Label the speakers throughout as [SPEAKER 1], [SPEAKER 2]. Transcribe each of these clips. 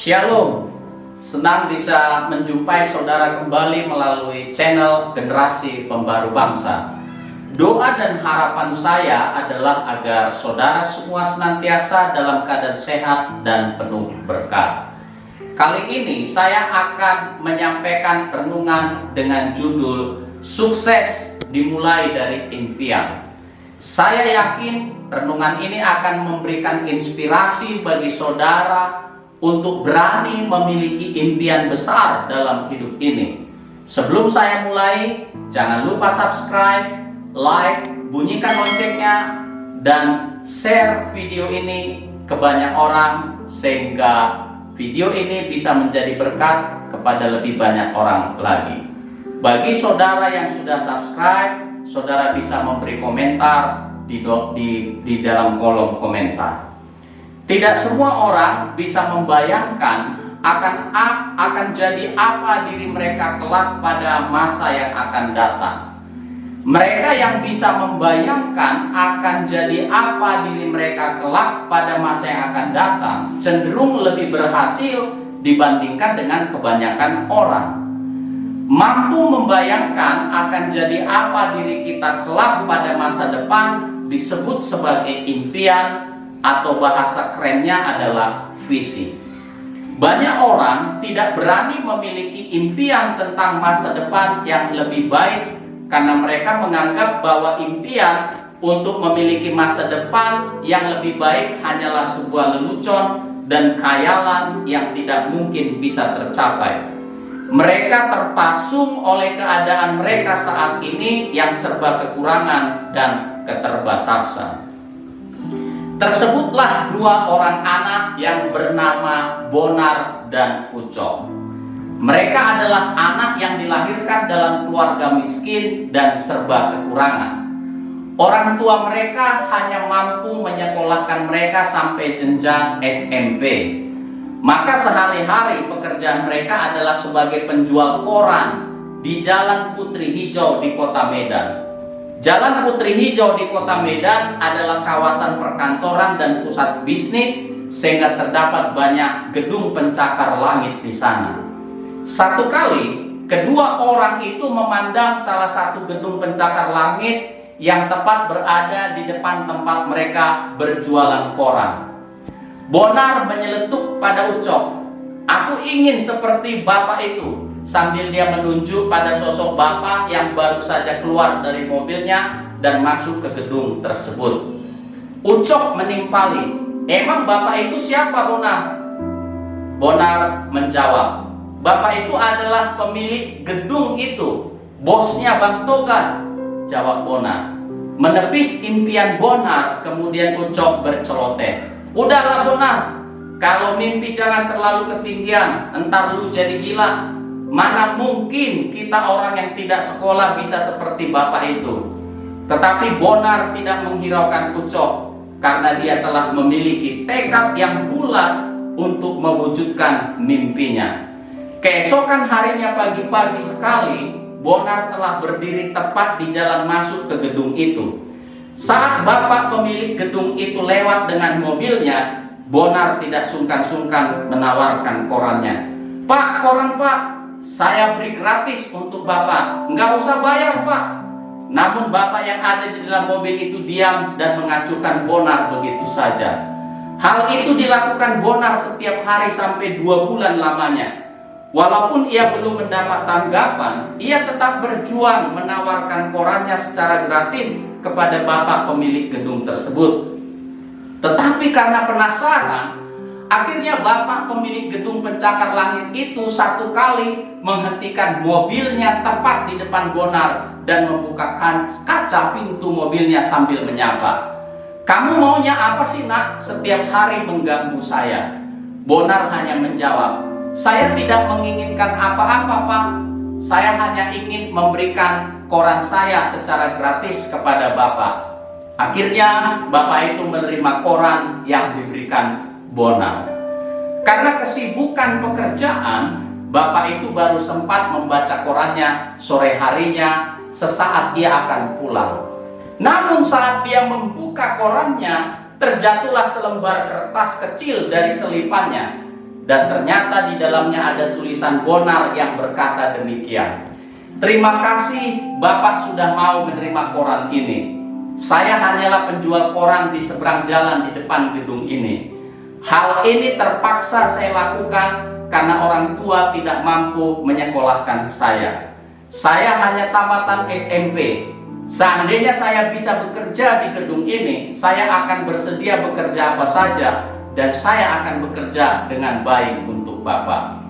[SPEAKER 1] Shalom, senang bisa menjumpai saudara kembali melalui channel Generasi Pembaru Bangsa. Doa dan harapan saya adalah agar saudara semua senantiasa dalam keadaan sehat dan penuh berkat. Kali ini saya akan menyampaikan renungan dengan judul Sukses Dimulai dari Impian. Saya yakin renungan ini akan memberikan inspirasi bagi saudara untuk berani memiliki impian besar dalam hidup ini. Sebelum saya mulai, jangan lupa subscribe, like, bunyikan loncengnya, dan share video ini ke banyak orang sehingga video ini bisa menjadi berkat kepada lebih banyak orang lagi. Bagi saudara yang sudah subscribe, saudara bisa memberi komentar di dalam kolom komentar. Tidak semua orang bisa membayangkan akan jadi apa diri mereka kelak pada masa yang akan datang. Mereka yang bisa membayangkan akan jadi apa diri mereka kelak pada masa yang akan datang cenderung lebih berhasil dibandingkan dengan kebanyakan orang. Mampu membayangkan akan jadi apa diri kita kelak pada masa depan disebut sebagai impian, atau bahasa kerennya adalah visi. Banyak orang tidak berani memiliki impian tentang masa depan yang lebih baik karena mereka menganggap bahwa impian untuk memiliki masa depan yang lebih baik hanyalah sebuah lelucon dan khayalan yang tidak mungkin bisa tercapai. Mereka terpasung oleh keadaan mereka saat ini yang serba kekurangan dan keterbatasan. Tersebutlah dua orang anak yang bernama Bonar dan Ucok. Mereka adalah anak yang dilahirkan dalam keluarga miskin dan serba kekurangan. Orang tua mereka hanya mampu menyekolahkan mereka sampai jenjang SMP. Maka sehari-hari pekerjaan mereka adalah sebagai penjual koran di Jalan Putri Hijau di Kota Medan. Jalan Putri Hijau di Kota Medan adalah kawasan perkantoran dan pusat bisnis sehingga terdapat banyak gedung pencakar langit di sana. Satu kali, kedua orang itu memandang salah satu gedung pencakar langit yang tepat berada di depan tempat mereka berjualan koran. Bonar menyeletuk pada Ucok, "Aku ingin seperti bapak itu," sambil dia menunjuk pada sosok bapak yang baru saja keluar dari mobilnya dan masuk ke gedung tersebut. Ucok menimpali, "Emang bapak itu siapa, Bonar?" Bonar menjawab, "Bapak itu adalah pemilik gedung itu, bosnya Bang Togar," jawab Bonar. Menepis impian Bonar, kemudian Ucok berceloteh, "Udahlah Bonar, kalau mimpi jangan terlalu ketinggian, entar lu jadi gila. Mana mungkin kita orang yang tidak sekolah bisa seperti bapak itu." Tetapi Bonar tidak menghiraukan Ucok karena dia telah memiliki tekad yang bulat untuk mewujudkan mimpinya. Keesokan harinya pagi-pagi sekali, Bonar telah berdiri tepat di jalan masuk ke gedung itu. Saat bapak pemilik gedung itu lewat dengan mobilnya, Bonar tidak sungkan-sungkan menawarkan korannya. "Pak, koran Pak, saya beri gratis untuk bapak, nggak usah bayar Pak." Namun bapak yang ada di dalam mobil itu diam dan mengacuhkan Bonar begitu saja. Hal itu dilakukan Bonar setiap hari sampai 2 bulan lamanya. Walaupun ia belum mendapat tanggapan, ia tetap berjuang menawarkan korannya secara gratis kepada bapak pemilik gedung tersebut. Tetapi karena penasaran, akhirnya bapak pemilik gedung pencakar langit itu satu kali menghentikan mobilnya tepat di depan Bonar dan membuka kaca pintu mobilnya sambil menyapa, "Kamu maunya apa sih nak setiap hari mengganggu saya?" Bonar hanya menjawab, "Saya tidak menginginkan apa-apa Pak, saya hanya ingin memberikan koran saya secara gratis kepada bapak." Akhirnya bapak itu menerima koran yang diberikan Bonar. Karena kesibukan pekerjaan, bapak itu baru sempat membaca korannya sore harinya sesaat dia akan pulang. Namun saat dia membuka korannya, terjatuhlah selembar kertas kecil dari selipannya. dan ternyata di dalamnya ada tulisan Bonar yang berkata demikian. Terima kasih Bapak sudah mau menerima koran ini. Saya hanyalah penjual koran di seberang jalan di depan gedung ini. Hal ini terpaksa saya lakukan karena orang tua tidak mampu menyekolahkan saya. Saya hanya tamatan SMP. Seandainya saya bisa bekerja di gedung ini, saya akan bersedia bekerja apa saja, dan saya akan bekerja dengan baik untuk Bapak.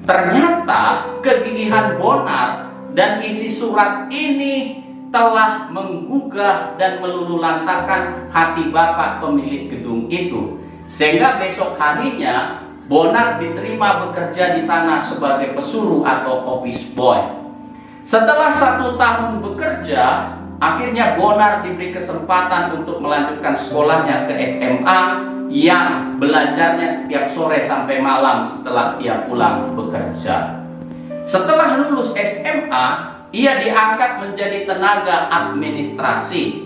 [SPEAKER 1] Ternyata kegigihan Bonar dan isi surat ini telah menggugah dan meluluhlantarkan hati Bapak pemilik gedung itu, sehingga besok harinya Bonar diterima bekerja di sana sebagai pesuruh atau office boy. Setelah 1 tahun bekerja, akhirnya Bonar diberi kesempatan untuk melanjutkan sekolahnya ke SMA yang belajarnya setiap sore sampai malam setelah ia pulang bekerja. Setelah lulus SMA, ia diangkat menjadi tenaga administrasi.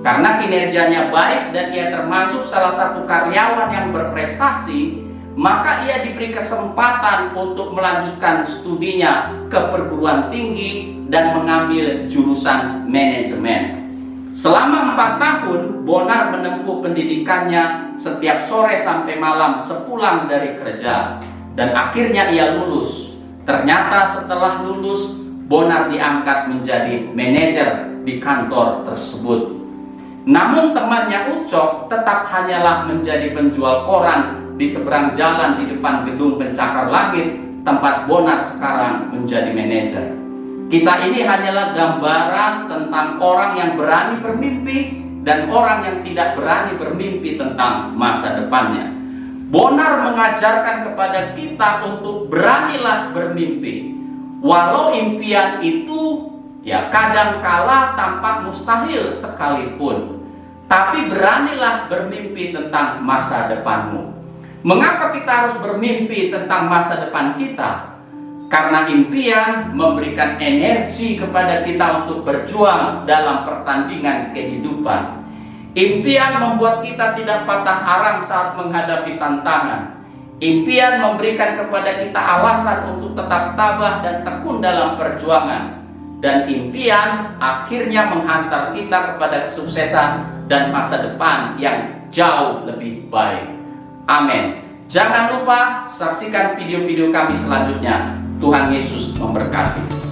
[SPEAKER 1] Karena kinerjanya baik dan ia termasuk salah satu karyawan yang berprestasi, maka ia diberi kesempatan untuk melanjutkan studinya ke perguruan tinggi dan mengambil jurusan manajemen. Selama 4 tahun, Bonar menempuh pendidikannya setiap sore sampai malam sepulang dari kerja, dan akhirnya ia lulus. Ternyata setelah lulus, Bonar diangkat menjadi manajer di kantor tersebut. Namun temannya Ucok tetap hanyalah menjadi penjual koran di seberang jalan di depan gedung pencakar langit tempat Bonar sekarang menjadi manajer. Kisah ini hanyalah gambaran tentang orang yang berani bermimpi dan orang yang tidak berani bermimpi tentang masa depannya. Bonar mengajarkan kepada kita untuk beranilah bermimpi. Walau impian itu kadangkala tampak mustahil sekalipun, tapi beranilah bermimpi tentang masa depanmu. Mengapa kita harus bermimpi tentang masa depan kita? Karena impian memberikan energi kepada kita untuk berjuang dalam pertandingan kehidupan. Impian membuat kita tidak patah arang saat menghadapi tantangan. Impian memberikan kepada kita alasan untuk tetap tabah dan tekun dalam perjuangan. Dan impian akhirnya menghantar kita kepada kesuksesan dan masa depan yang jauh lebih baik. Amin. Jangan lupa saksikan video-video kami selanjutnya. Tuhan Yesus memberkati.